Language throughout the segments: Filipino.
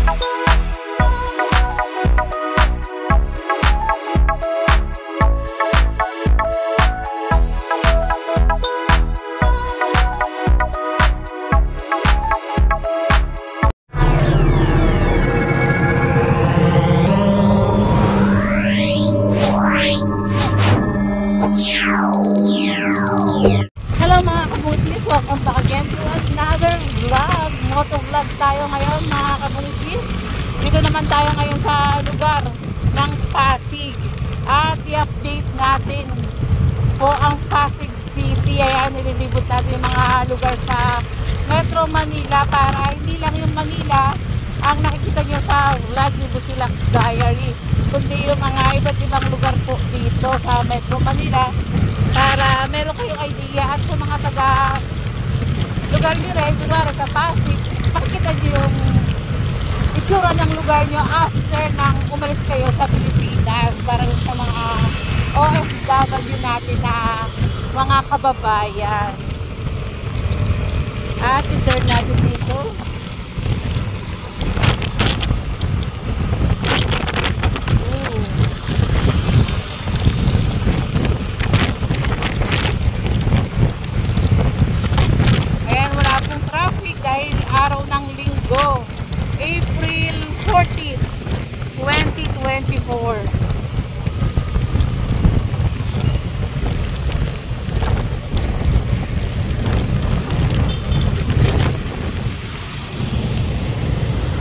Hello mga kabungsis, welcome back again to another vlog. Motovlog tayo ngayon mga kabungsis. Dito naman tayo ngayon sa lugar ng Pasig. At i-update natin po ang Pasig City. Ayan, nililibot natin yung mga lugar sa Metro Manila para hindi lang yung Manila ang nakikita nyo sa vlog ni Busilak's Diary, kundi yung mga iba't ibang lugar po dito sa Metro Manila para meron kayong idea. At sa mga taga lugar nyo rin, kunwari sa Pasig, makikita nyo yung itsura ng lugar nyo after nang umalis kayo sa Pilipinas, para sa mga OFW natin na mga kababayan. At i-turn natin dito. Araw ng linggo, April 14, 2024.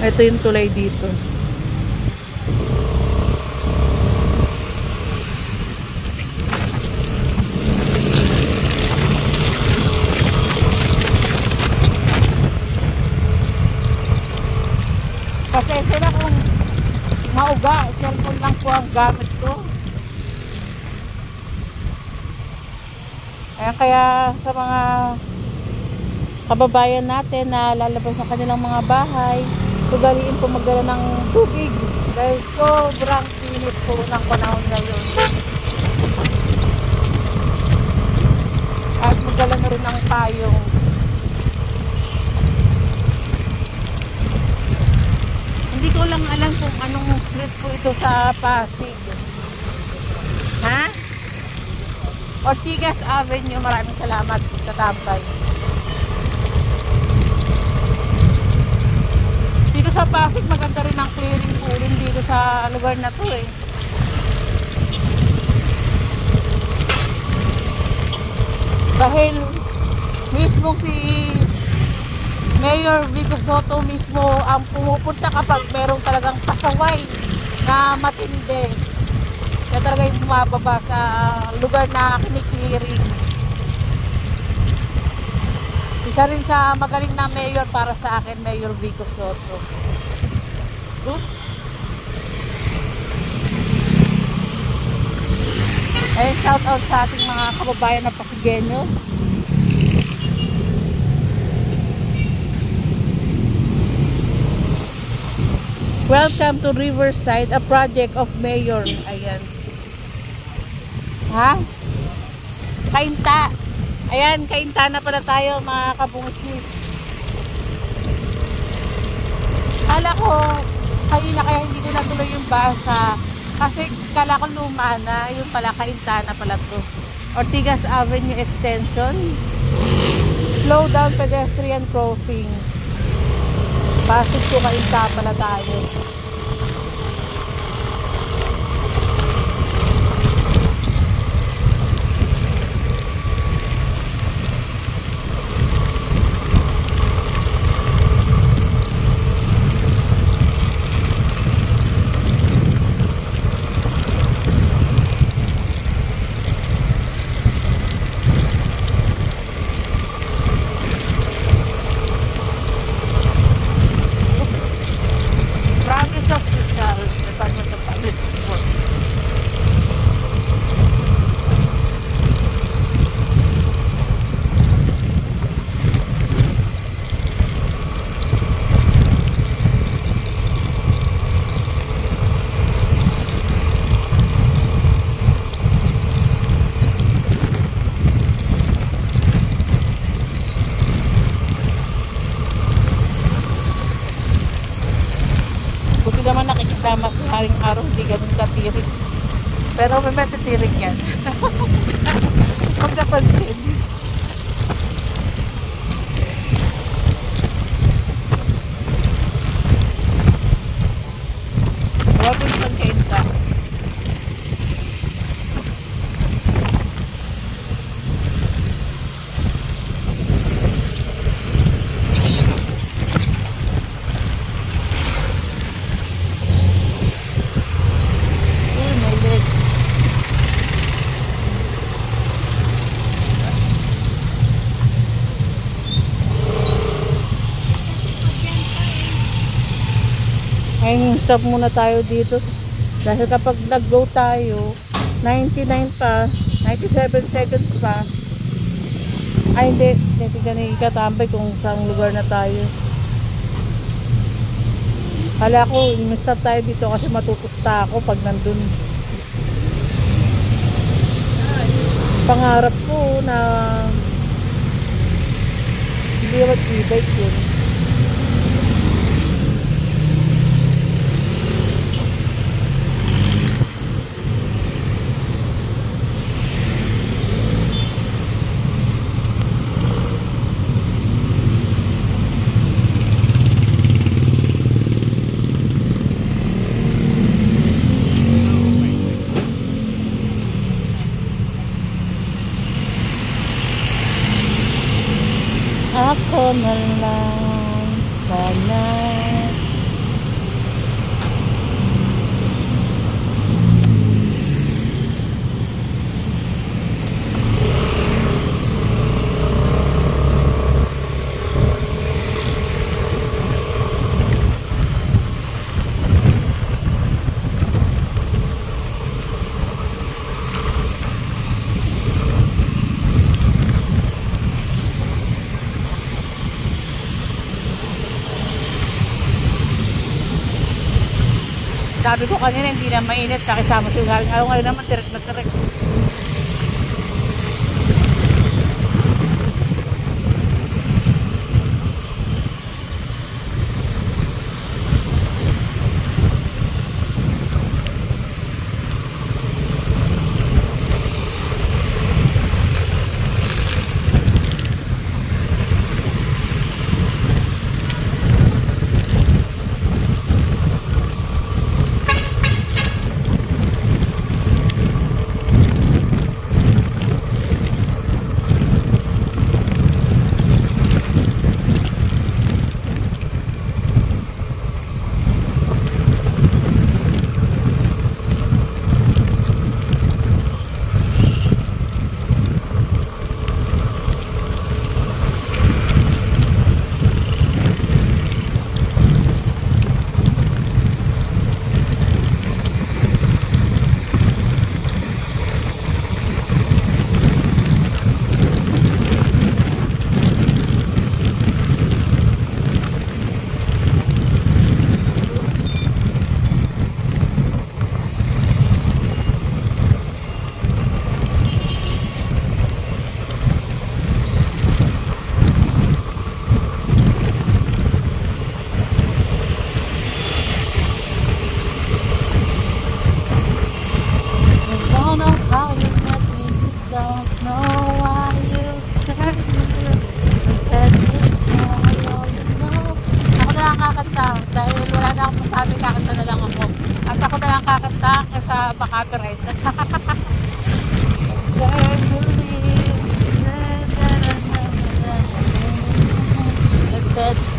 Ito yung tulay dito. Pasensya na kung mauga, cellphone lang po ang gamit ko. Ayan, kaya sa mga kababayan natin na lalabas sa kanilang mga bahay, tugaliin po magdala ng tubig dahil sobrang init po ng panahon ngayon. At magdala na rin ng payong. Hindi ko lang alam kung anong street po ito sa Pasig. Ha? Ortigas Avenue. Maraming salamat, Tatambay. Dito sa Pasig, maganda rin ang clearing po rin dito sa lugar na to eh. Dahil mismo si Mayor Vico Sotto mismo ang pumupunta kapag merong talagang pasaway na matindi. Na talaga yung bumababa sa lugar na kiniklearing. Isa rin sa magaling na mayor para sa akin, Mayor Vico Sotto. Oops. And shout out sa ating mga kababayan na Pasigueños. Welcome to Riverside, a project of Mayor. Ayan. Ha? Kainta. Ayan, kainta na pala tayo mga kabungsis. Kala ko, kanina kaya hindi ko natuloy yung basa. Kasi kala ko luma na, yung pala kainta na pala to. Ortigas Avenue Extension. Slow down pedestrian crossing. Pasig ko kainta pala tayo. naman nakikisama sa haring araw, hindi ganun katirik. Pero may matitirik yan. Huwag napansin. Huwag mo naman kainta. Ngayon, stop muna tayo dito dahil kapag nag-go tayo 99 pa, 97 seconds pa, ay hindi ganun katambay kung saan lugar na tayo. Kala ko stop tayo dito kasi matutusta ako pag nandun. Pangarap ko na hindi mag-e-bike yun. Ako na lang sana. Sabi ko kanina hindi na mainit, nakisama siya. Ayaw ngayon naman, tirik na tirik. Copyright. I said